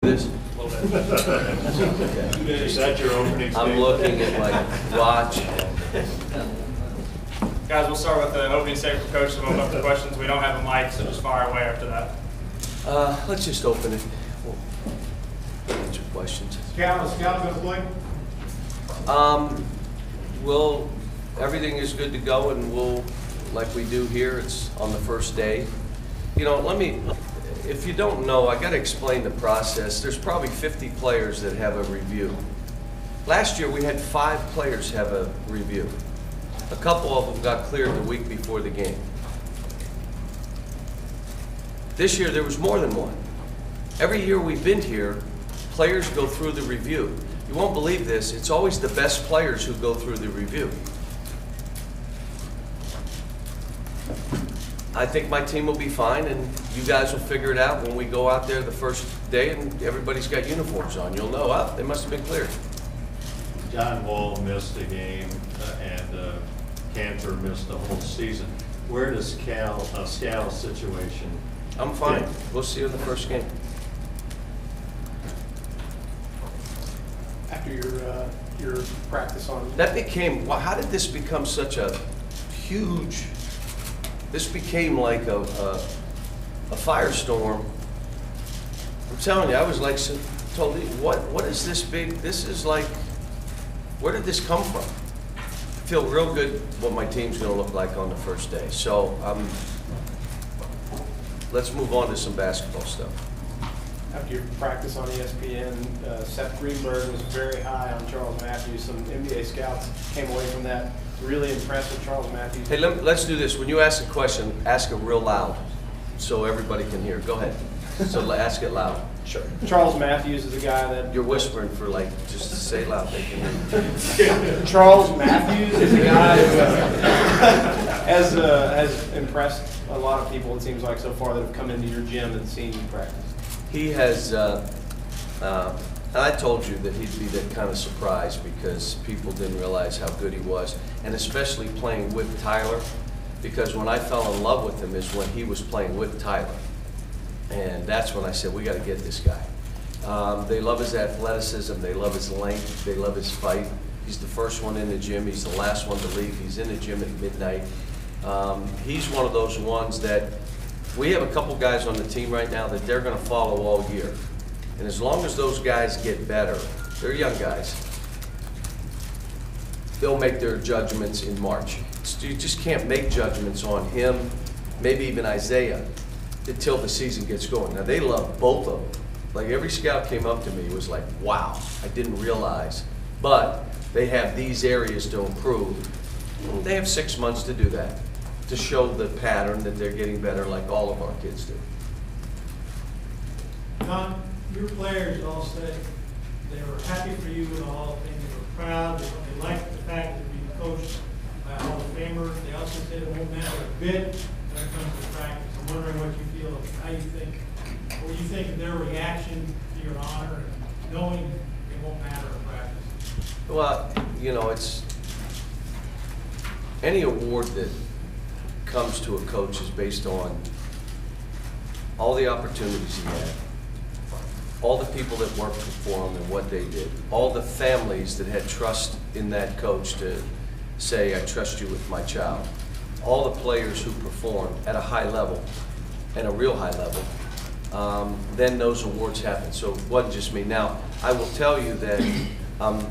This? Is that your opening statement? I'm looking at my watch. Guys, we'll start with the opening statement from Coach, and we'll open up to questions. We don't have a mic, so just fire away after that. Let's just open it. We'll answer questions. Skal going to play? Everything is good to go, and we'll, like we do here, it's on the first day. You know, if you don't know, I got to explain the process. There's probably 50 players that have a review. Last year, we had 5 players have a review. A couple of them got cleared the week before the game. This year, there was more than one. Every year we've been here, players go through the review. You won't believe this, it's always the best players who go through the review. I think my team will be fine, and you guys will figure it out when we go out there the first day and everybody's got uniforms on. You'll know, oh, they must have been cleared. John Wall missed a game, and Cantor missed the whole season. Where does Skal's situation? I'm fine. We'll see you in the first game. After your practice on That became, how did this become such a huge, this became like a firestorm. I'm telling you, I was like, totally, what is this big, this is like, where did this come from? I feel real good what my team's gonna look like on the first day. So let's move on to some basketball stuff. after your practice on ESPN, Seth Greenberg was very high on Charles Matthews. Some NBA scouts came away from that really impressed with Charles Matthews. Hey, let's do this. When you ask a question, ask it real loud so everybody can hear. Go ahead. So ask it loud. Sure. Charles Matthews is a guy that You're whispering for like, just say loud, they can hear you. Charles Matthews is a guy who has impressed a lot of people, it seems like, so far that have come into your gym and seen you practice. He has, and I told you that he'd be that kind of surprised because people didn't realize how good he was, and especially playing with Tyler, because when I fell in love with him is when he was playing with Tyler. And that's when I said, we got to get this guy. They love his athleticism, they love his length, they love his fight. He's the first one in the gym, he's the last one to leave, he's in the gym at midnight. He's one of those ones that, we have a couple guys on the team right now that they're going to follow all year. And as long as those guys get better, they're young guys, they'll make their judgments in March. You just can't make judgments on him, maybe even Isaiah, until the season gets going. Now they love both of them. Like every scout came up to me was like, wow, I didn't realize. But they have these areas to improve. They have 6 months to do that, to show the pattern that they're getting better like all of our kids do. John, your players all said they were happy for you in the Hall of Fame. They were proud. They liked the fact that you coached by a Hall of Famer. They also said it won't matter a bit when it comes to practice. I'm wondering what you feel, how you think, what you think of their reaction to your honor and knowing it won't matter in practice. Well, you know, it's any award that comes to a coach is based on all the opportunities he had, all the people that worked for him and what they did, all the families that had trust in that coach to say, I trust you with my child, all the players who performed at a high level and a real high level, then those awards happen. So it wasn't just me. Now, I will tell you that I'm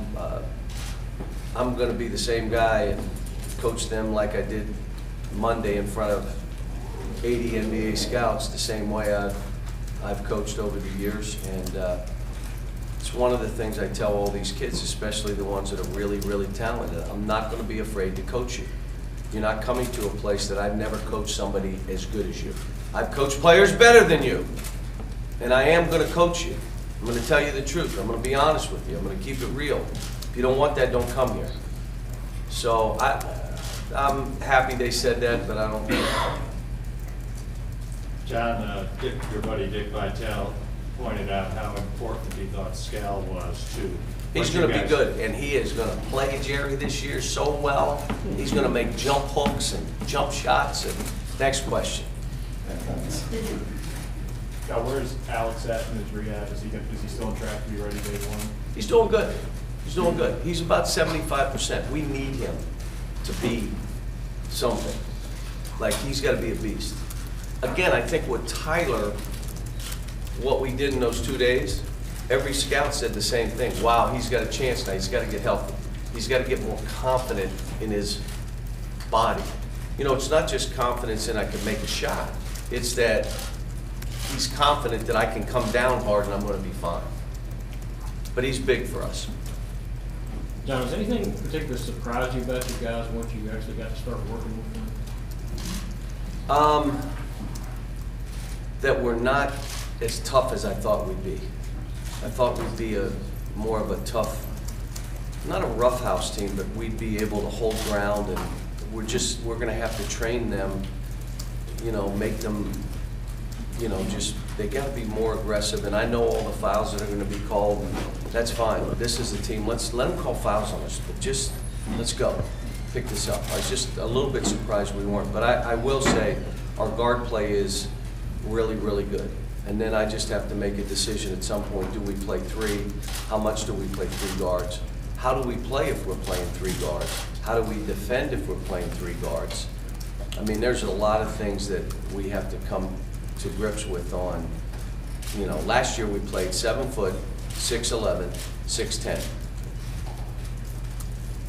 going to be the same guy and coach them like I did Monday in front of 80 NBA scouts, the same way I've coached over the years. And it's one of the things I tell all these kids, especially the ones that are really, really talented. I'm not going to be afraid to coach you. You're not coming to a place that I've never coached somebody as good as you. I've coached players better than you. And I am going to coach you. I'm going to tell you the truth. I'm going to be honest with you. I'm going to keep it real. If you don't want that, don't come here. So I'm happy they said that, but I don't think. John, your buddy Dick Vitale pointed out how important he thought Skal was to. He's going to be good, and he is going to play Jerry this year so well. He's going to make jump hooks and jump shots. And next question. Scott, where's Alex at in his rehab? Is he still on track to be ready day one? He's doing good. He's doing good. He's about 75%. We need him to be something. Like, he's got to be a beast. Again, I think with Tyler, what we did in those 2 days, every scout said the same thing. Wow, he's got a chance now. He's got to get healthy. He's got to get more confident in his body. You know, it's not just confidence in I can make a shot. It's that he's confident that I can come down hard and I'm going to be fine. But he's big for us. John, was anything in particular surprised you about you guys once you actually got to start working with them? That we're not as tough as I thought we'd be. I thought we'd be more of a tough, not a roughhouse team, but we'd be able to hold ground, and we're going to have to train them, you know, make them, you know, they got to be more aggressive. And I know all the fouls that are going to be called. That's fine. This is a team. Let them call fouls on us, but just let's go. Pick this up. I was just a little bit surprised we weren't. But I will say our guard play is really, really good. And then I just have to make a decision at some point. Do we play three? How much do we play three guards? How do we play if we're playing three guards? How do we defend if we're playing three guards? I mean, there's a lot of things that we have to come to grips with on, you know, last year we played 7 foot, 6'11", 6'10".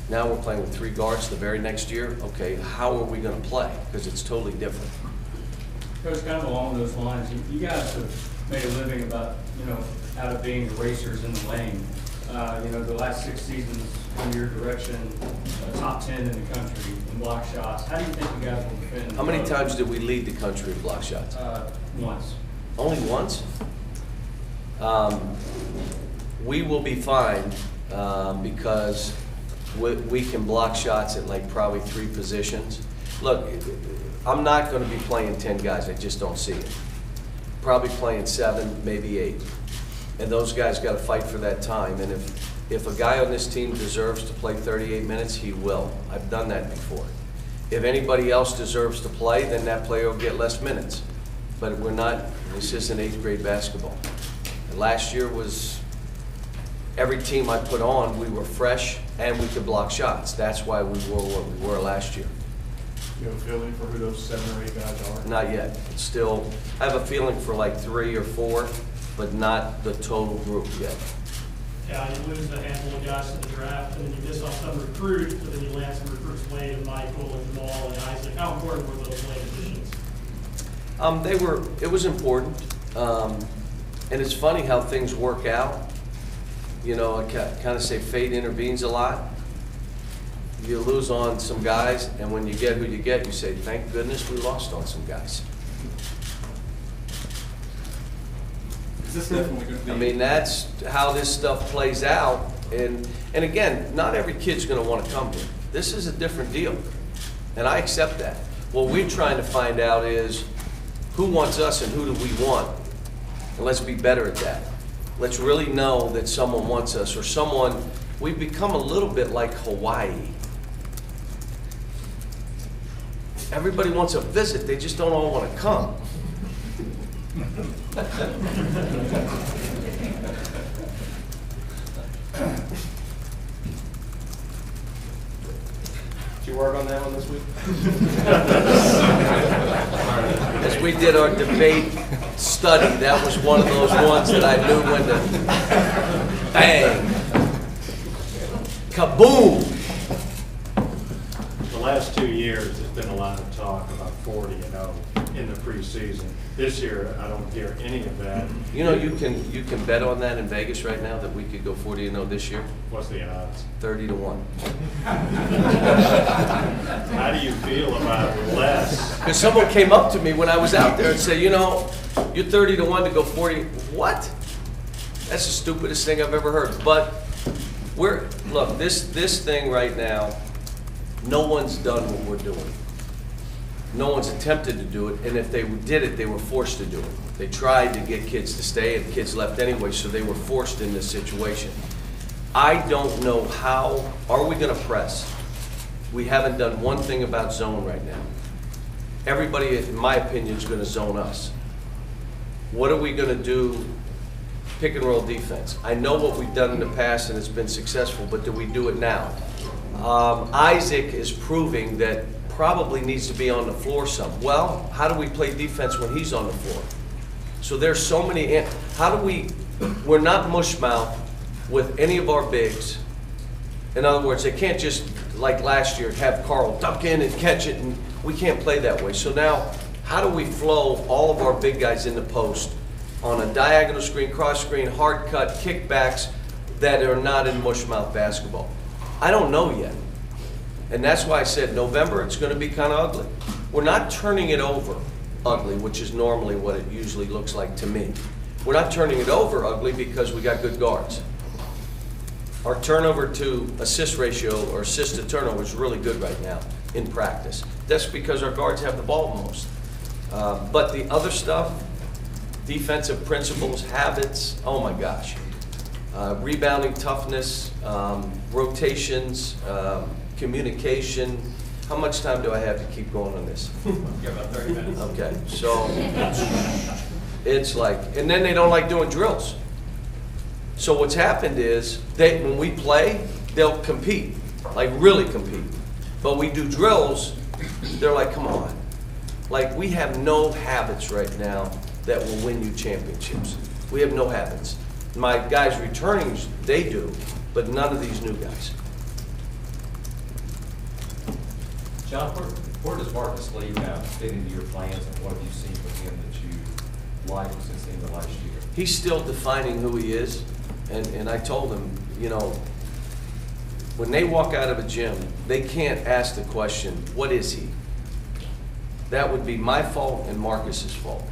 Now we're playing with three guards the very next year. Okay, how are we going to play? Because it's totally different. Coach, kind of along those lines, you guys have made a living about, you know, out of being racers in the lane. You know, the last 6 seasons in your direction, top 10 in the country in block shots. How do you think you guys will defend? How many times did we lead the country in block shots? Once. Only once? We will be fine because we can block shots at like probably 3 positions. Look, I'm not going to be playing 10 guys. I just don't see it. Probably playing 7, maybe 8. And those guys got to fight for that time. And if a guy on this team deserves to play 38 minutes, he will. I've done that before. If anybody else deserves to play, then that player will get less minutes. But we're not, this isn't 8th grade basketball. And last year was, every team I put on, we were fresh and we could block shots. That's why we were what we were last year. You have a feeling for who those 7 or 8 guys are? Not yet. It's still, I have a feeling for like 3 or 4, but not the total group yet. Yeah, you lose a handful of guys to the draft, and then you miss on some recruits, but then you land some recruits Wade and Michael and Jamal and Isaac. How important were those late additions? It was important. And it's funny how things work out. You know, I kind of say fate intervenes a lot. You lose on some guys, and when you get who you get, you say, thank goodness we lost on some guys. Is this definitely going to be? I mean, that's how this stuff plays out. And again, not every kid's going to want to come here. This is a different deal, and I accept that. What we're trying to find out is who wants us and who do we want, and let's be better at that. Let's really know that someone wants us, or someone, we've become a little bit like Hawaii. Everybody wants a visit, they just don't all want to come. Did you work on that one this week? As we did our debate study, that was one of those ones that I knew when to bang, kaboom. The last 2 years, there's been a lot of talk about 40-0 in the preseason. This year, I don't hear any of that. You know, you can bet on that in Vegas right now that we could go 40-0 this year. What's the odds? 30-1. How do you feel about less? Because someone came up to me when I was out there and said, you know, you're 30-1 to go 40. What? That's the stupidest thing I've ever heard. But look, this thing right now, no one's done what we're doing. No one's attempted to do it, and if they did it, they were forced to do it. They tried to get kids to stay, and kids left anyway, so they were forced in this situation. I don't know how, are we going to press? We haven't done one thing about zone right now. Everybody, in my opinion, is going to zone us. what are we gonna do pick and roll defense? I know what we've done in the past and it's been successful, but do we do it now? Isaac is proving that probably needs to be on the floor some. Well, how do we play defense when he's on the floor? So there's so many, we're not mushmouth with any of our bigs. In other words, they can't just, like last year, have Carl duck in and catch it, and we can't play that way. So now, how do we flow all of our big guys in the post on a diagonal screen, cross screen, hard cut, kickbacks that are not in mushmouth basketball? I don't know yet. And that's why I said November, it's going to be kind of ugly. We're not turning it over ugly, which is normally what it usually looks like to me. We're not turning it over ugly because we got good guards. Our turnover to assist ratio or assist to turnover is really good right now in practice. That's because our guards have the ball most. But the other stuff, defensive principles, habits, oh my gosh. Rebounding toughness, rotations, communication. How much time do I have to keep going on this? You have about 30 minutes. Okay, so it's like, and then they don't like doing drills. So what's happened is, when we play, they'll compete, like really compete. But we do drills, they're like, come on. Like, we have no habits right now that will win you championships. We have no habits. My guys returning, they do, but none of these new guys. John, where does Marcus Lee fit into your plans, and what have you seen with him that you like since the end of last year? He's still defining who he is, and I told him, you know, when they walk out of a gym, they can't ask the question, what is he? That would be my fault and Marcus's fault.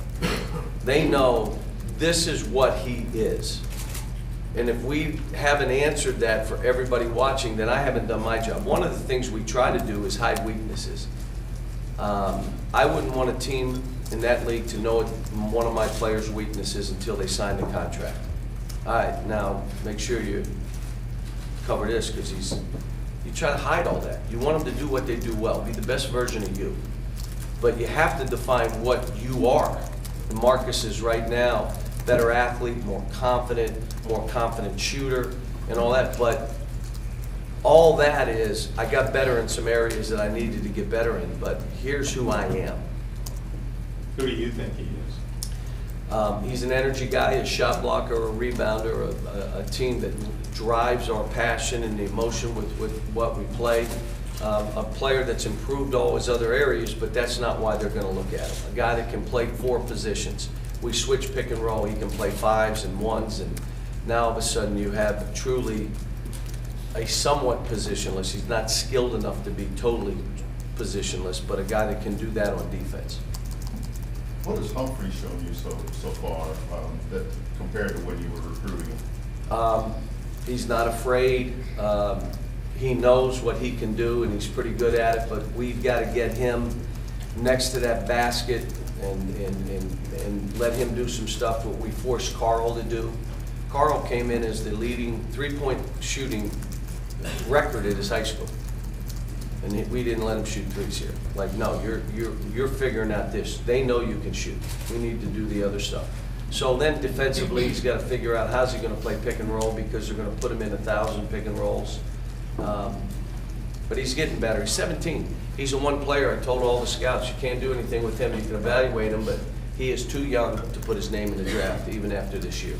They know this is what he is. And if we haven't answered that for everybody watching, then I haven't done my job. One of the things we try to do is hide weaknesses. I wouldn't want a team in that league to know one of my players' weaknesses until they sign the contract. All right, now make sure you cover this, because you try to hide all that. You want them to do what they do well, be the best version of you. But you have to define what you are. And Marcus is right now better athlete, more confident shooter, and all that. But all that is, I got better in some areas that I needed to get better in, but here's who I am. Who do you think he is? He's an energy guy, a shot blocker, a rebounder, a team that drives our passion and the emotion with what we play. A player that's improved all his other areas, but that's not why they're going to look at him. A guy that can play 4 positions. We switch pick and roll, he can play 5s and 1s, and now all of a sudden you have truly a somewhat positionless. He's not skilled enough to be totally positionless, but a guy that can do that on defense. What has Humphrey shown you so far that compared to when you were recruiting him? He's not afraid. He knows what he can do, and he's pretty good at it, but we've got to get him next to that basket and let him do some stuff what we forced Carl to do. Carl came in as the leading three-point shooting record at his high school, and we didn't let him shoot threes here. Like, no, you're figuring out this. They know you can shoot. We need to do the other stuff. So then defensively, he's got to figure out how's he going to play pick and roll, because they're going to put him in 1,000 pick and rolls. But he's getting better. He's 17. He's a one player. I told all the scouts, you can't do anything with him. You can evaluate him, but he is too young to put his name in the draft, even after this year.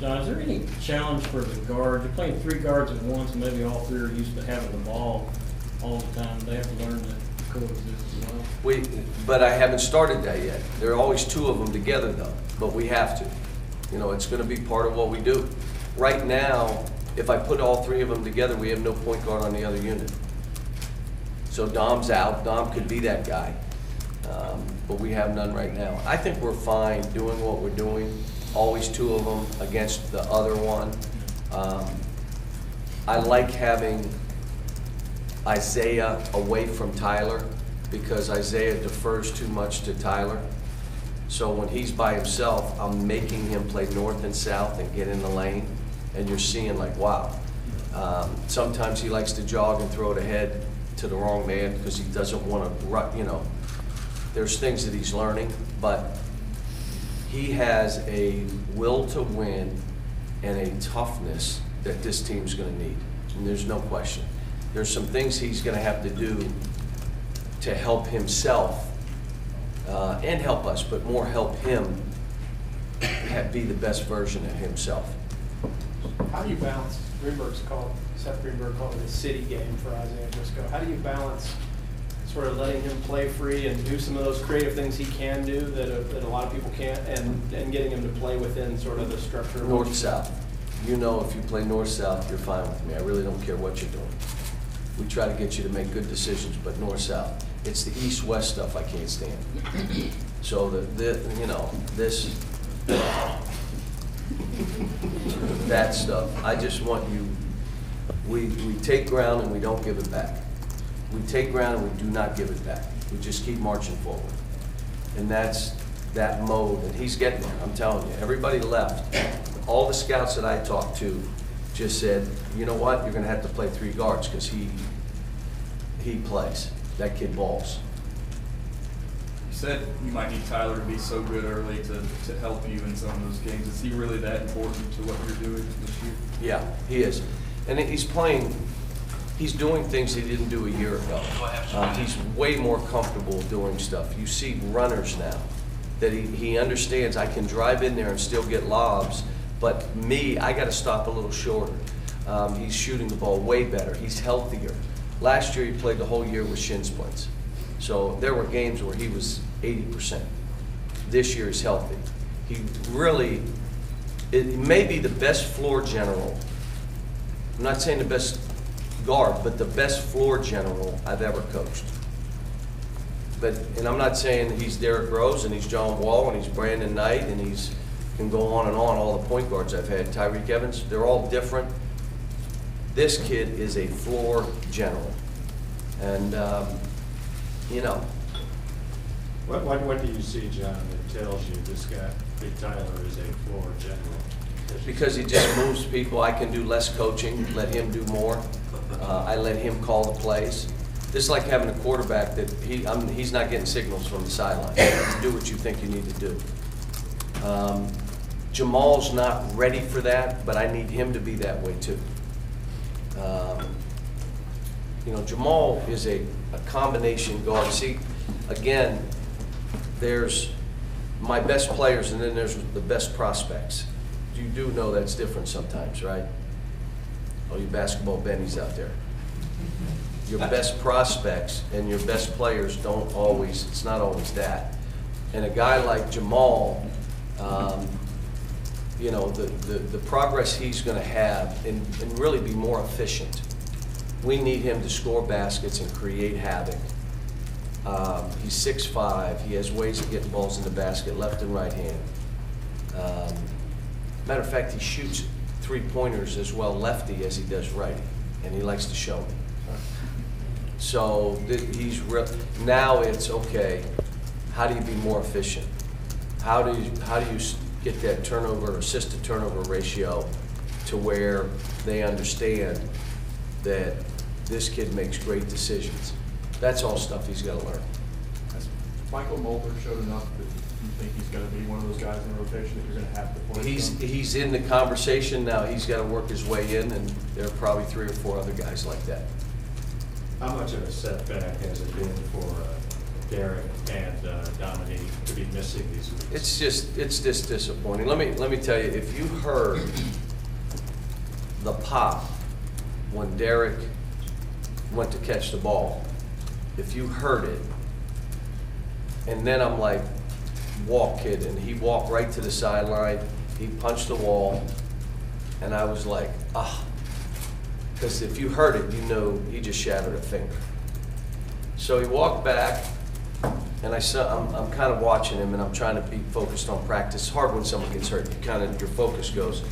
John, is there any challenge for the guard? You're playing 3 guards at once, and maybe all 3 are used to having the ball all the time. They have to learn to coexist as well. But I haven't started that yet. There are always 2 of them together, though, but we have to. You know, it's going to be part of what we do. Right now, if I put all 3 of them together, we have no point guard on the other unit. So Dom's out. Dom could be that guy, but we have none right now. I think we're fine doing what we're doing. Always 2 of them against the other one. I like having Isaiah away from Tyler, because Isaiah defers too much to Tyler. So when he's by himself, I'm making him play north and south and get in the lane. And you're seeing, like, wow. Sometimes he likes to jog and throw it ahead to the wrong man because he doesn't want to, you know. There's things that he's learning, but he has a will to win and a toughness that this team's gonna need, and there's no question. There's some things he's gonna have to do to help himself, and help us, but more help him be the best version of himself. How do you balance, Seth Greenberg called it a city game for Isaiah Briscoe. How do you balance sort of letting him play free and do some of those creative things he can do that a lot of people can't, and getting him to play within sort of the structure of North-south. You know, if you play north-south, you're fine with me. I really don't care what you're doing. We try to get you to make good decisions, but north-south. It's the east-west stuff I can't stand. So you know, that stuff, I just want you, we take ground and we don't give it back. We take ground and we do not give it back. We just keep marching forward. And that's that mode, and he's getting there, I'm telling you. Everybody left. All the scouts that I talked to just said, you know what, you're gonna have to play 3 guards because he plays. That kid balls. You said you might need Tyler to be so good early to help you in some of those games. Is he really that important to what you're doing this year? Yeah, he is. And he's doing things he didn't do a year ago. He's way more comfortable doing stuff. You see runners now that he understands I can drive in there and still get lobs, but me, I got to stop a little shorter. He's shooting the ball way better. He's healthier. Last year he played the whole year with shin splints. So there were games where he was 80%. This year he's healthy. He really, it may be the best floor general. I'm not saying the best guard, but the best floor general I've ever coached. And I'm not saying he's Derrick Rose and he's John Wall and he's Brandon Knight and he's can go on and on, all the point guards I've had, Tyreek Evans, they're all different. This kid is a floor general. And, you know. What do you see, John, that tells you this guy, Big Tyler, is a floor general? Because he just moves people. I can do less coaching, let him do more. I let him call the plays. This is like having a quarterback that he's not getting signals from the sideline. Do what you think you need to do. Jamal's not ready for that, but I need him to be that way too. You know, Jamal is a combination guard. See, again, there's my best players and then there's the best prospects. You do know that's different sometimes, right? Oh, you basketball bennies out there. Your best prospects and your best players don't always, it's not always that. And a guy like Jamal, you know, the progress he's going to have and really be more efficient. We need him to score baskets and create havoc. He's 6'5". He has ways of getting balls in the basket, left and right hand. Matter of fact, he shoots 3-pointers as well lefty as he does righty, and he likes to show me. So he's now it's okay. How do you be more efficient? How do you get that turnover, assist to turnover ratio to where they understand that this kid makes great decisions? That's all stuff he's got to learn. Has Michael Mulder showed enough that you think he's going to be one of those guys in the rotation that you're going to have to play? He's in the conversation now. He's got to work his way in, and there are probably 3 or 4 other guys like that. How much of a setback has it been for Derek and Dominique to be missing these weeks? It's just disappointing. Let me tell you, if you heard the pop when Derek went to catch the ball, if you heard it, and then I'm like, walk, kid, and he walked right to the sideline, he punched the wall, and I was like, ah. Because if you heard it, you know he just shattered a finger. So he walked back, and I'm kind of watching him, and I'm trying to be focused on practice. It's hard when someone gets hurt. Your focus goes.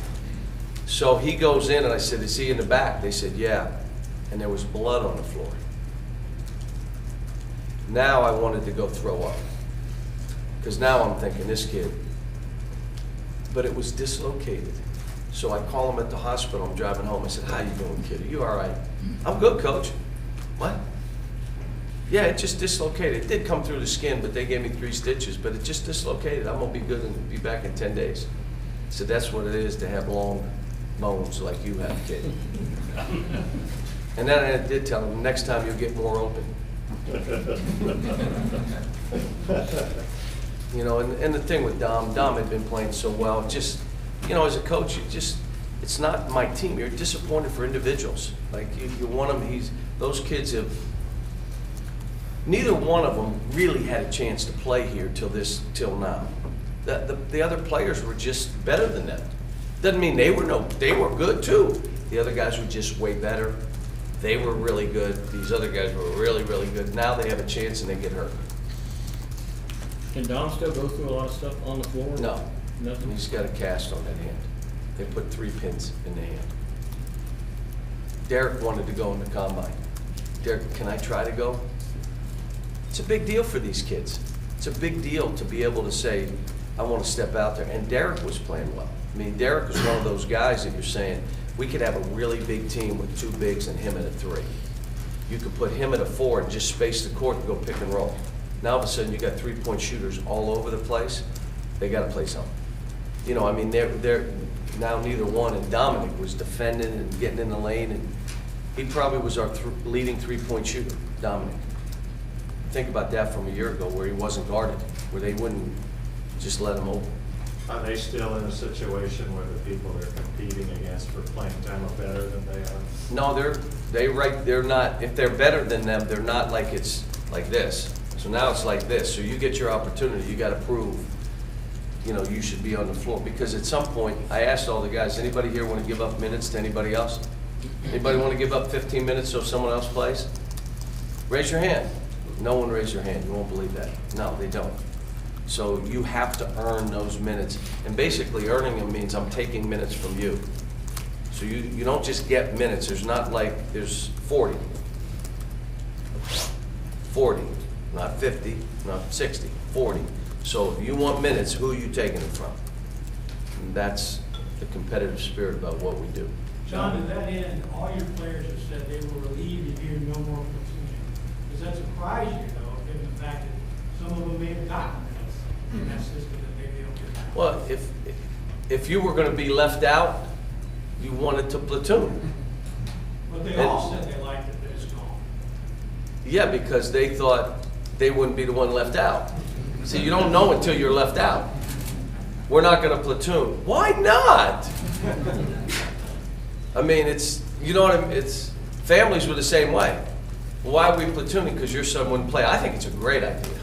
So he goes in, and I said, is he in the back? They said, yeah. And there was blood on the floor. Now I wanted to go throw up. Because now I'm thinking, this kid. But it was dislocated. So I call him at the hospital. I'm driving home. I said, how you doing, kid? Are you all right? I'm good, coach. What? Yeah, it just dislocated. It did come through the skin, but they gave me 3 stitches, but it just dislocated. I'm gonna be good and be back in 10 days. So that's what it is to have long bones like you have, kid. And then I did tell him, next time you'll get more open. You know, and the thing with Dom had been playing so well, just, you know, as a coach, it's not my team. You're disappointed for individuals. Like, you want them, those kids have, neither one of them really had a chance to play here till now. The other players were just better than them. Doesn't mean they were good too. The other guys were just way better. They were really good. These other guys were really, really good. Now they have a chance and they get hurt. Can Dom still go through a lot of stuff on the floor? No. Nothing? He's got a cast on that hand. They put 3 pins in the hand. Derek wanted to go in the combine. Derek, can I try to go? It's a big deal for these kids. It's a big deal to be able to say, I want to step out there. And Derek was playing well. I mean, Derek is one of those guys that you're saying, we could have a really big team with 2 bigs and him at a 3. You could put him at a 4 and just space the court and go pick and roll. Now all of a sudden you got 3-point shooters all over the place. They got to play something. You know, I mean, they're now neither one. And Dominic was defending and getting in the lane, and he probably was our leading 3-point shooter, Dominic. Think about that from a year ago where he wasn't guarded, where they wouldn't just let him open. Are they still in a situation where the people they're competing against for playing time are better than they are? No, they're not, if they're better than them, they're not like it's like this. So now it's like this. So you get your opportunity, you got to prove, you know, you should be on the floor. Because at some point, I asked all the guys, anybody here want to give up minutes to anybody else? Anybody want to give up 15 minutes so someone else plays? Raise your hand. No one raised their hand. You won't believe that. No, they don't. So you have to earn those minutes. And basically earning them means I'm taking minutes from you. So you don't just get minutes. There's not like, there's 40. 40, not 50, not 60, 40. So if you want minutes, who are you taking them from? And that's the competitive spirit about what we do. John, to that end, all your players have said they will relieve if you're no more platooning. Does that surprise you, though, given the fact that some of them may have gotten minutes in that system that maybe they don't get back? Well, if you were going to be left out, you wanted to platoon. But they all said they liked it, but it's gone. Yeah, because they thought they wouldn't be the one left out. See, you don't know until you're left out. We're not going to platoon. Why not? I mean, it's, you know what I mean? It's, families were the same way. Why are we platooning? Because your son wouldn't play. I think it's a great idea.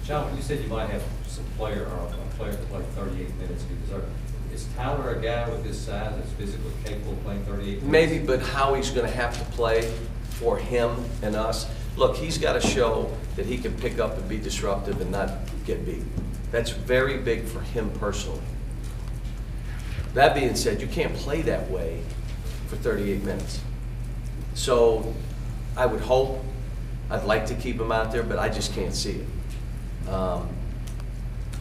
John, you said you might have some player or a player to play 38 minutes. Is Tyler a guy with his size that's physically capable of playing 38 minutes? Maybe, but how he's going to have to play for him and us. Look, he's got to show that he can pick up and be disruptive and not get beat. That's very big for him personally. That being said, you can't play that way for 38 minutes. So I would hope, I'd like to keep him out there, but I just can't see it.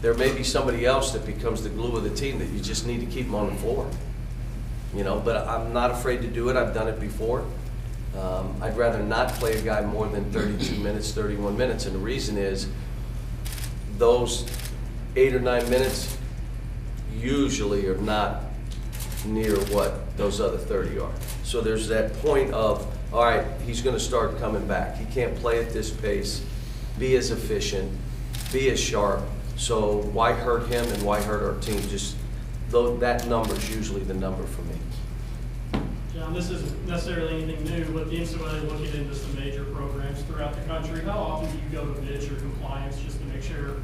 There may be somebody else that becomes the glue of the team that you just need to keep him on the floor. You know, but I'm not afraid to do it. I've done it before. I'd rather not play a guy more than 32 minutes, 31 minutes, and the reason is those 8 or 9 minutes usually are not near what those other 30 are. So there's that point of, all right, he's going to start coming back. He can't play at this pace, be as efficient, be as sharp. So why hurt him and why hurt our team? Just though that number is usually the number for me. John, this isn't necessarily anything new, but the NCAA is looking into some major programs throughout the country. How often do you go to bids or compliance just to make sure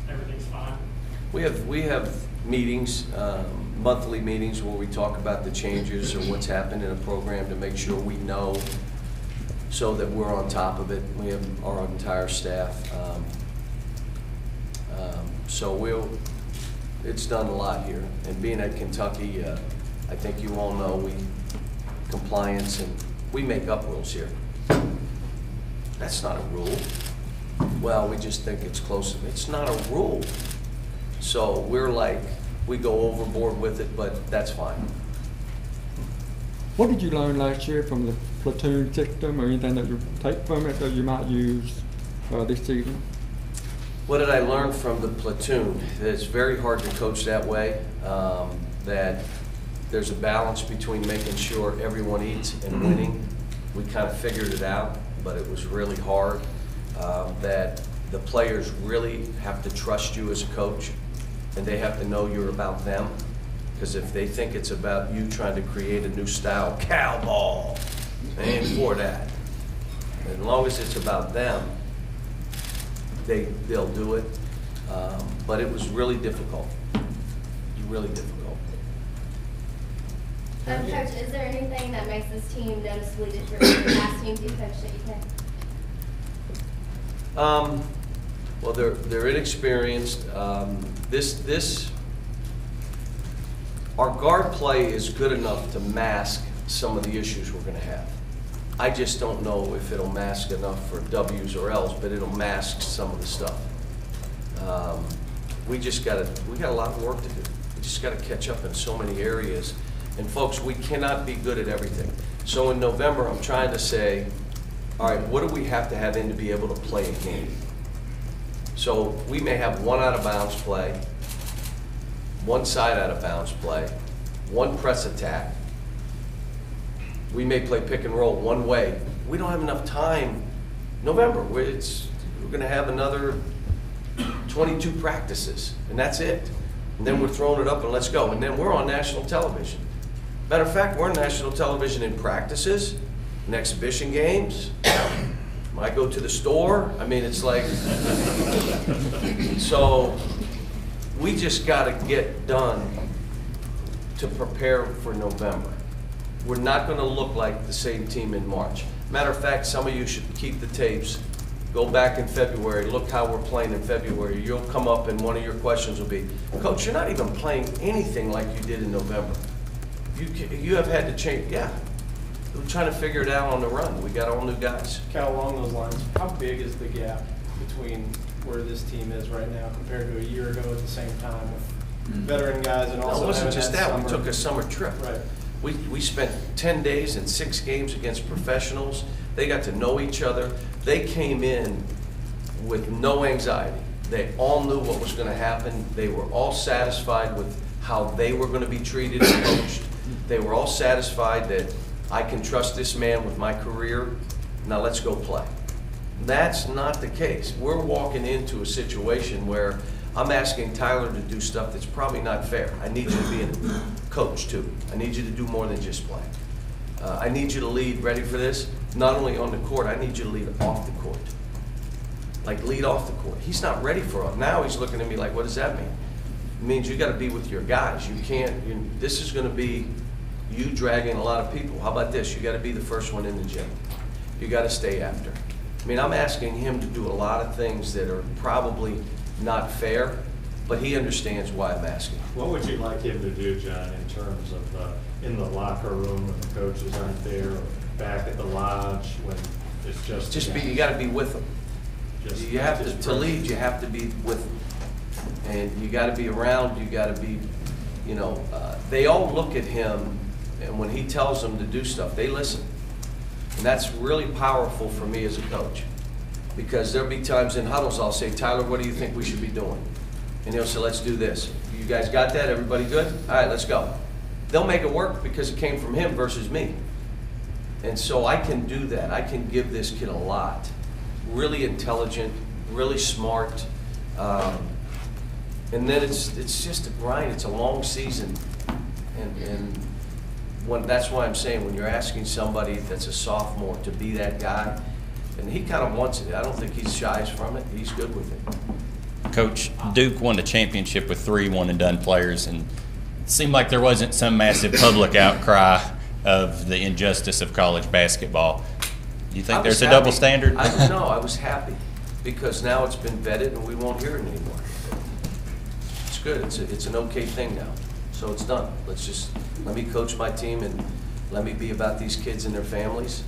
everything's fine? We have meetings, monthly meetings where we talk about the changes or what's happened in a program to make sure we know so that we're on top of it. We have our entire staff. So it's done a lot here. And being at Kentucky, I think you all know compliance, and we make up rules here. That's not a rule. Well, we just think it's close. It's not a rule. So we're like, we go overboard with it, but that's fine. What did you learn last year from the platoon system or anything that you take from it that you might use this season? What did I learn from the platoon? That it's very hard to coach that way, that there's a balance between making sure everyone eats and winning. We kind of figured it out, but it was really hard. That the players really have to trust you as a coach, and they have to know you're about them. Because if they think it's about you trying to create a new style, cow ball, they ain't for that. As long as it's about them, they'll do it. But it was really difficult, really difficult. Coach, is there anything that makes this team noticeably different from the past teams you've coached at UK? Well, they're inexperienced. Our guard play is good enough to mask some of the issues we're going to have. I just don't know if it'll mask enough for W's or L's, but it'll mask some of the stuff. We got a lot of work to do. We just got to catch up in so many areas. And folks, we cannot be good at everything. So in November, I'm trying to say, all right, what do we have to have in to be able to play a game? So we may have one out of bounds play, one side out of bounds play, one press attack. We may play pick and roll one way. We don't have enough time. November, we're going to have another 22 practices, and that's it. And then we're throwing it up and let's go. And then we're on national television. Matter of fact, we're on national television in practices, in exhibition games. I go to the store. I mean, it's like, so we just got to get done to prepare for November. We're not going to look like the same team in March. Matter of fact, some of you should keep the tapes, go back in February, look how we're playing in February. You'll come up and one of your questions will be, Coach, you're not even playing anything like you did in November. You have had to change. Yeah, we're trying to figure it out on the run. We got all new guys. Cal, along those lines, how big is the gap between where this team is right now compared to a year ago at the same time with veteran guys and also No, it wasn't just that. summer. We took a summer trip. Right. We spent 10 days and 6 games against professionals. They got to know each other. They came in with no anxiety. They all knew what was going to happen. They were all satisfied with how they were going to be treated and coached. They were all satisfied that I can trust this man with my career. Now let's go play. That's not the case. We're walking into a situation where I'm asking Tyler to do stuff that's probably not fair. I need you to be a coach too. I need you to do more than just play. I need you to lead, ready for this? Not only on the court, I need you to lead off the court. Like lead off the court. He's not ready for it. Now he's looking at me like, what does that mean? It means you got to be with your guys. You can't, this is going to be you dragging a lot of people. How about this? You got to be the first one in the gym. You got to stay after. I mean, I'm asking him to do a lot of things that are probably not fair, but he understands why I'm asking. What would you like him to do, John, in terms of in the locker room when the coaches aren't there, or back at the lodge when it's just be, you got to be with them. You have to lead, you have to be with them. And you got to be around, you got to be, you know, they all look at him, and when he tells them to do stuff, they listen. And that's really powerful for me as a coach. Because there'll be times in huddles I'll say, Tyler, what do you think we should be doing? And he'll say, let's do this. You guys got that? Everybody good? All right, let's go. They'll make it work because it came from him versus me. And so I can do that. I can give this kid a lot. Really intelligent, really smart. And then it's just a grind. It's a long season. And that's why I'm saying when you're asking somebody that's a sophomore to be that guy, and he kind of wants it. I don't think he shies from it. He's good with it. Coach, Duke won the championship with 3 one-and-done players, and it seemed like there wasn't some massive public outcry of the injustice of college basketball. Do you think there's a double standard? No, I was happy because now it's been vetted and we won't hear it anymore. It's good. It's an okay thing now. So it's done. Let me coach my team and let me be about these kids and their families.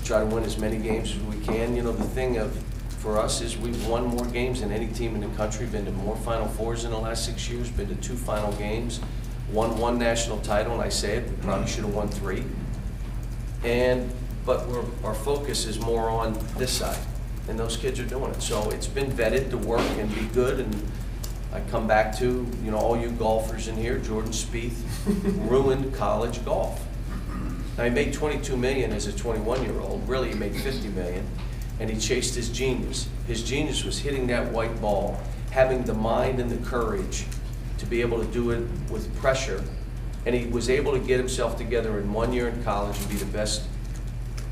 Try to win as many games as we can. You know, the thing for us is we've won more games than any team in the country, been to more Final Fours in the last 6 years, been to 2 final games, won 1 national title, and I say it, we probably should have won 3. But our focus is more on this side, and those kids are doing it. So it's been vetted to work and be good, and I come back to, all you golfers in here, Jordan Spieth ruined college golf. Now, he made $22 million as a 21-year-old. Really, he made $50 million, and he chased his genius. His genius was hitting that white ball, having the mind and the courage to be able to do it with pressure, and he was able to get himself together in 1 year in college and be the best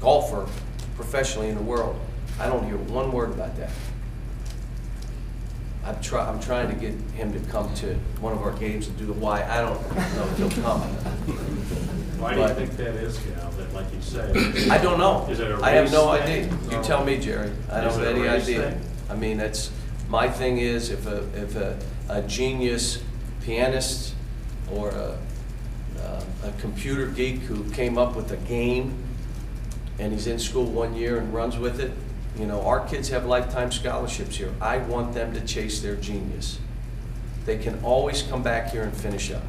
golfer professionally in the world. I don't hear one word about that. I'm trying to get him to come to one of our games and do the why. I don't know if he'll come. Why do you think that is, Cal, that like you say? I don't know. Is it a I have race no thing? idea. You tell me, Jerry. I don't Is have it a any race idea. thing? I mean, that's, my thing is if a genius pianist or a computer geek who came up with a game and he's in school 1 year and runs with it, our kids have lifetime scholarships here. I want them to chase their genius. They can always come back here and finish up.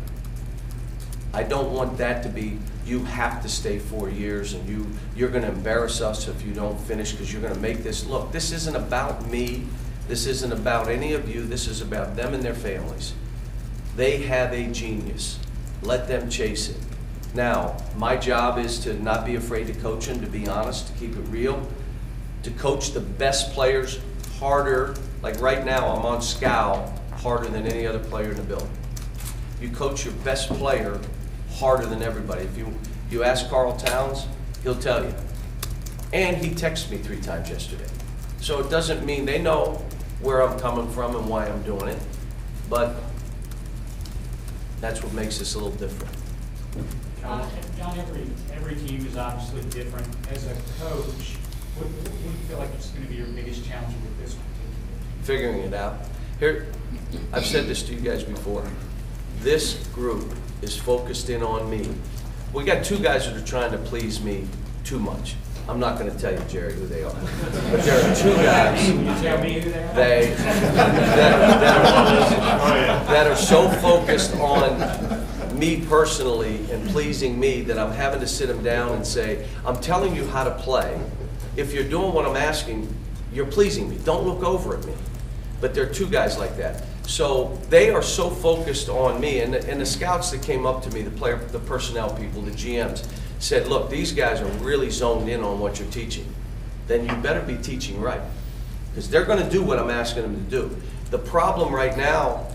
I don't want that to be, you have to stay 4 years and you're going to embarrass us if you don't finish because you're going to make this. Look, this isn't about me. This isn't about any of you. This is about them and their families. They have a genius. Let them chase it. Now, my job is to not be afraid to coach them, to be honest, to keep it real, to coach the best players harder. Like right now, I'm on Skal harder than any other player in the building. You coach your best player harder than everybody. If you ask Carl Towns, he'll tell you. And he texted me 3 times yesterday. So it doesn't mean they know where I'm coming from and why I'm doing it, but that's what makes this a little different. John, every team is obviously different. As a coach, what do you feel like is going to be your biggest challenge with this particular team? Figuring it out. Here, I've said this to you guys before. This group is focused in on me. We got 2 guys that are trying to please me too much. I'm not going to tell you, Jerry, who they are. But there are 2 guys that are so focused on me personally and pleasing me that I'm having to sit them down and say, I'm telling you how to play. If you're doing what I'm asking, you're pleasing me. Don't look over at me. But there are 2 guys like that. So they are so focused on me, and the scouts that came up to me, the personnel people, the GMs, said, look, these guys are really zoned in on what you're teaching. Then you better be teaching right, because they're going to do what I'm asking them to do. The problem right now,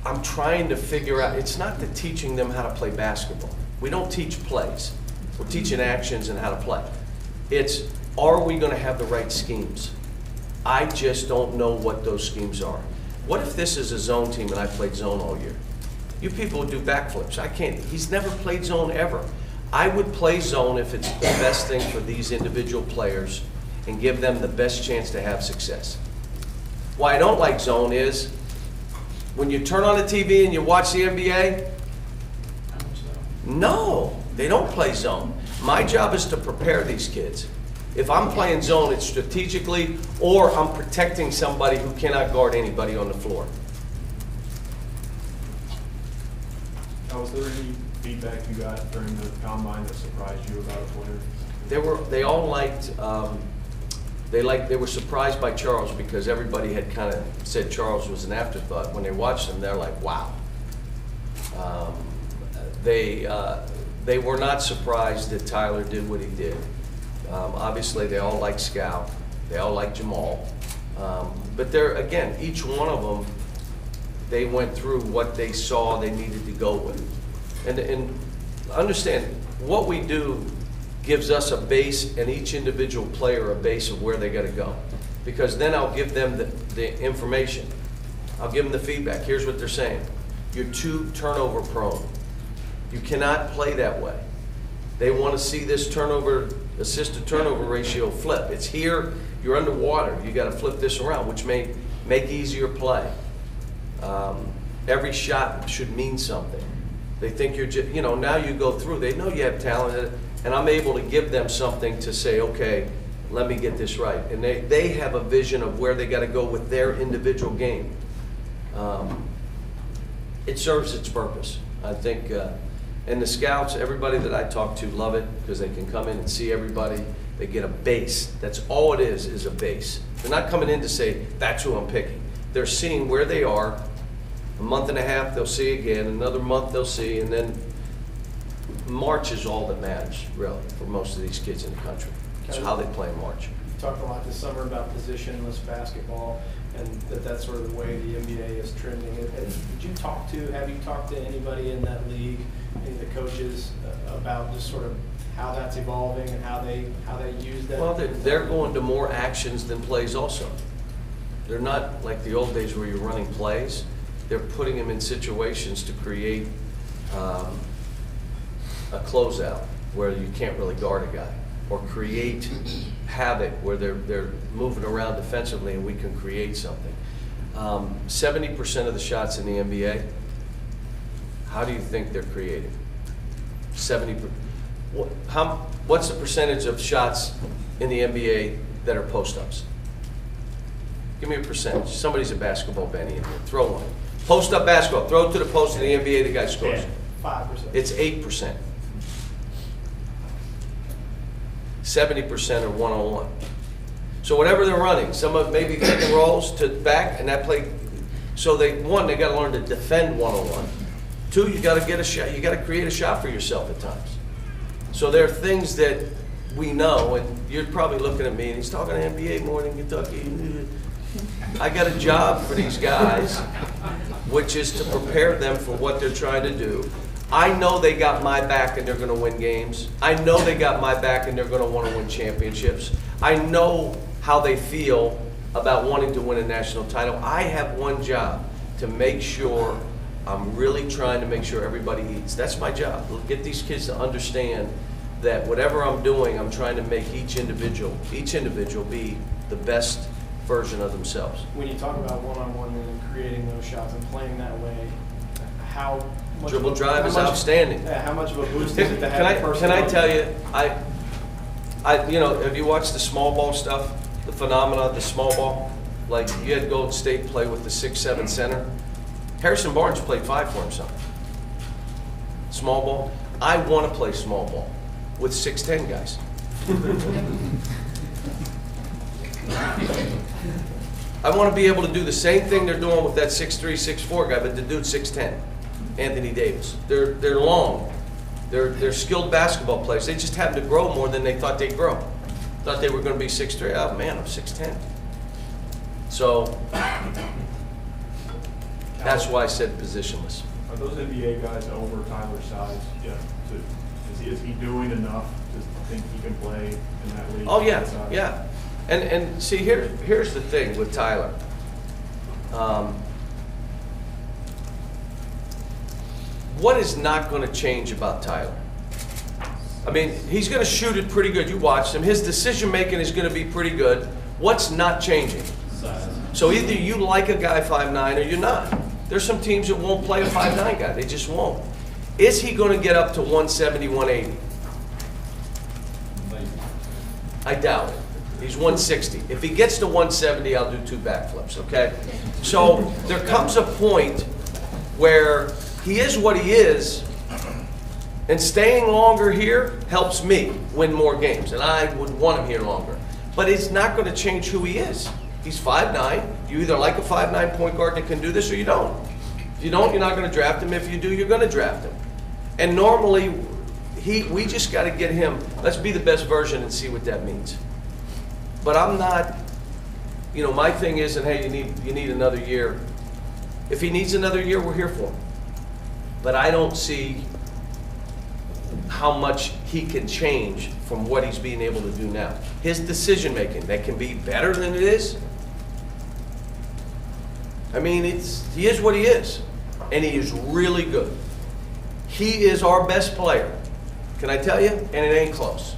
I'm trying to figure out, it's not that teaching them how to play basketball. We don't teach plays. We're teaching actions and how to play. It's, are we going to have the right schemes? I just don't know what those schemes are. What if this is a zone team and I played zone all year? You people would do backflips. I can't. He's never played zone ever. I would play zone if it's the best thing for these individual players and give them the best chance to have success. Why I don't like zone is when you turn on the TV and you watch the NBA, no, they don't play zone. My job is to prepare these kids. If I'm playing zone, it's strategically, or I'm protecting somebody who cannot guard anybody on the floor. Now, was there any feedback you got during the combine that surprised you about a player? They all liked, they were surprised by Charles because everybody had kind of said Charles was an afterthought. When they watched him, they're like, wow. They were not surprised that Tyler did what he did. Obviously, they all like Skal. They all like Jamal. But they're, again, each one of them, they went through what they saw they needed to go with. And understand, what we do gives us a base and each individual player a base of where they got to go. Because then I'll give them the information. I'll give them the feedback. Here's what they're saying. You're too turnover prone. You cannot play that way. They want to see this assist to turnover ratio flip. It's here, you're underwater. You got to flip this around, which may make easier play. Every shot should mean something. They think you're just, now you go through, they know you have talent, and I'm able to give them something to say, okay, let me get this right. And they have a vision of where they got to go with their individual game. It serves its purpose. I think And the scouts, everybody that I talk to love it because they can come in and see everybody. They get a base. That's all it is a base. They're not coming in to say, that's who I'm picking. They're seeing where they are. A month and a half, they'll see again. Another month, they'll see. And then March is all that matters, really, for most of these kids in the country. It's how they play in March. You talked a lot this summer about positionless basketball, and that's sort of the way the NBA is trending. Have you talked to anybody in that league, any of the coaches, about just sort of how that's evolving and how they use that? Well, they're going to more actions than plays also. They're not like the old days where you're running plays. They're putting them in situations to create a closeout where you can't really guard a guy, or create havoc where they're moving around defensively and we can create something. 70% of the shots in the NBA, how do you think they're created? 70%. What's the percentage of shots in the NBA that are post-ups? Give me a percentage. Somebody's a basketball Benny in here. Throw one. Post-up basketball. Throw it to the post in the NBA, the guy scores. 5%. It's 8%. 70% are one-on-one. So whatever they're running, some of maybe pick and rolls to back, and that play. So they got to learn to defend one-on-one. 2, you got to get a shot. You got to create a shot for yourself at times. So there are things that we know, and you're probably looking at me, and he's talking NBA more than Kentucky. I got a job for these guys, which is to prepare them for what they're trying to do. I know they got my back and they're going to win games. I know they got my back and they're going to want to win championships. I know how they feel about wanting to win a national title. I have one job, to make sure I'm really trying to make sure everybody eats. That's my job. Get these kids to understand that whatever I'm doing, I'm trying to make each individual be the best version of themselves. When you talk about one-on-one and creating those shots and playing that way, how much dribble drive is outstanding. Yeah, how much of a boost is it to have a person? Can I tell you, have you watched the small ball stuff, the phenomena of the small ball? Like, you had Golden State play with the 6'7" center. Harrison Barnes played 5 for himself. Small ball. I want to play small ball with 6'10" guys. I want to be able to do the same thing they're doing with that 6'3", 6'4" guy, but the dude's 6'10", Anthony Davis. They're long. They're skilled basketball players. They just happen to grow more than they thought they'd grow. Thought they were going to be 6'3". Oh man, I'm 6'10". So that's why I said positionless. Are those NBA guys over Tyler's size? Yeah. Is he doing enough to think he can play in that league? Oh yeah, yeah. And see, here's the thing with Tyler. What is not going to change about Tyler? I mean, he's going to shoot it pretty good. You watched him. His decision making is going to be pretty good. What's not changing? Size. So either you like a guy 5'9" or you're not. There's some teams that won't play a 5'9" guy. They just won't. Is he going to get up to 170, 180? I doubt it. He's 160. If he gets to 170, I'll do 2 backflips, okay? So there comes a point where he is what he is, and staying longer here helps me win more games, and I would want him here longer. But it's not going to change who he is. He's 5'9". You either like a 5'9" point guard that can do this or you don't. If you don't, you're not going to draft him. If you do, you're going to draft him. And normally, we just got to get him, let's be the best version and see what that means. But I'm not, my thing isn't, hey, you need another year. If he needs another year, we're here for him. But I don't see how much he can change from what he's being able to do now. His decision making, that can be better than it is. I mean, he is what he is, and he is really good. He is our best player. Can I tell you? And it ain't close.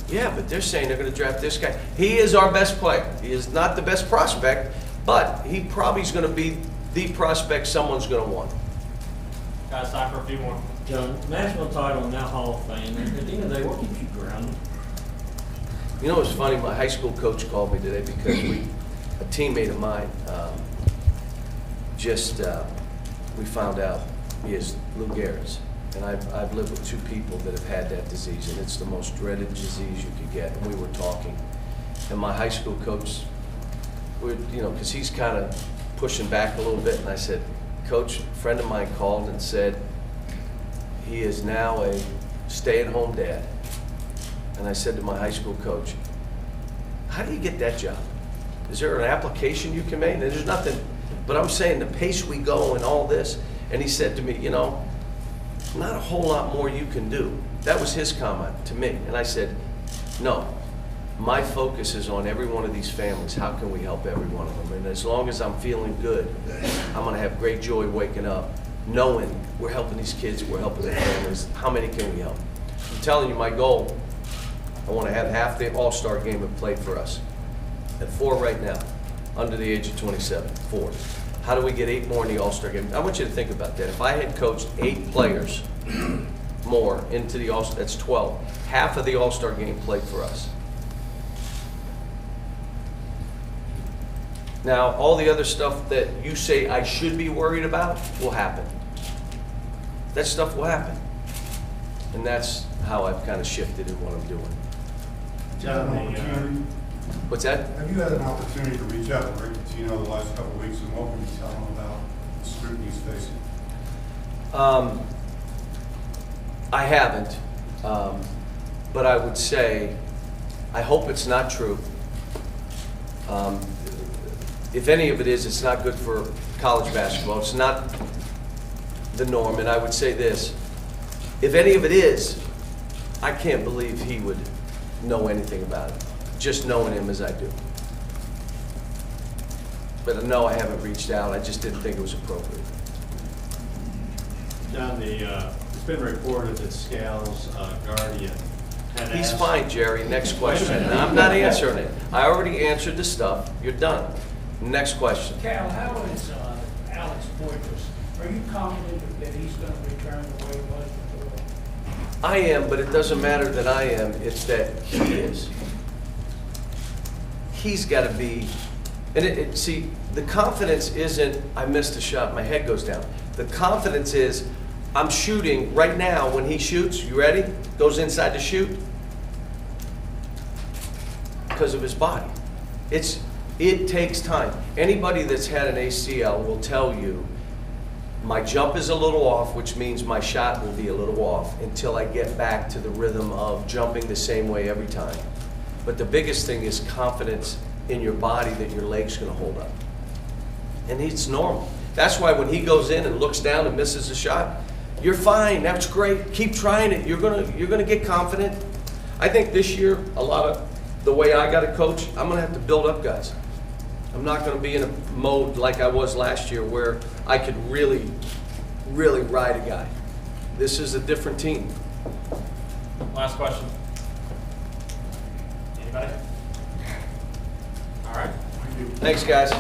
Yeah, but they're saying they're going to draft this guy. He is our best player. He is not the best prospect, but he probably is going to be the prospect someone's going to want. Guys, time for a few more. John, national title and now Hall of Fame. At the end of the day, what keeps you grounded? You know, it's funny. My high school coach called me today because a teammate of mine we found out is Lou Gehrig's. And I've lived with 2 people that have had that disease, and it's the most dreaded disease you could get. And we were talking, and my high school coach, because he's kind of pushing back a little bit, and I said, Coach, a friend of mine called and said he is now a stay-at-home dad. And I said to my high school coach, how do you get that job? Is there an application you can make? And there's nothing, but I'm saying the pace we go and all this. And he said to me, not a whole lot more you can do. That was his comment to me. And I said, no, my focus is on every one of these families. How can we help every one of them? And as long as I'm feeling good, I'm gonna have great joy waking up, knowing we're helping these kids, we're helping their families. How many can we help? I'm telling you, my goal, I want to have half the All-Star game have played for us. At 4 right now, under the age of 27, 4. How do we get 8 more in the All-Star game? I want you to think about that. If I had coached 8 players more into the All-Star, that's 12. Half of the All-Star game played for us. Now, all the other stuff that you say I should be worried about will happen. That stuff will happen. And that's how I've kind of shifted in what I'm doing. John, What's that? Have you had an opportunity to reach out to Rick Pitino the last couple of weeks, and what can you tell him about the scrutiny he's facing? I haven't, but I would say, I hope it's not true. If any of it is, it's not good for college basketball. It's not the norm, and I would say this. If any of it is, I can't believe he would know anything about it, just knowing him as I do. But no, I haven't reached out. I just didn't think it was appropriate. John, it's been reported that Skal's guardian had He's asked- fine, Jerry. Next question. I'm not answering it. I already answered the stuff. You're done. Next question. Cal, how is Alex Boykus? Are you confident that he's going to return the way he was before? I am, but it doesn't matter that I am. It's that he is. He's got to be, and see, the confidence isn't, I missed a shot, my head goes down. The confidence is, I'm shooting right now when he shoots, you ready? Goes inside to shoot. Because of his body. It takes time. Anybody that's had an ACL will tell you, my jump is a little off, which means my shot will be a little off until I get back to the rhythm of jumping the same way every time. But the biggest thing is confidence in your body that your leg's gonna hold up. And it's normal. That's why when he goes in and looks down and misses a shot, you're fine, that's great, keep trying it, you're gonna get confident. I think this year, a lot of the way I gotta coach, I'm gonna have to build up guys. I'm not gonna be in a mode like I was last year where I could really, really ride a guy. This is a different team. Last question. Anybody? All right. Thanks, guys.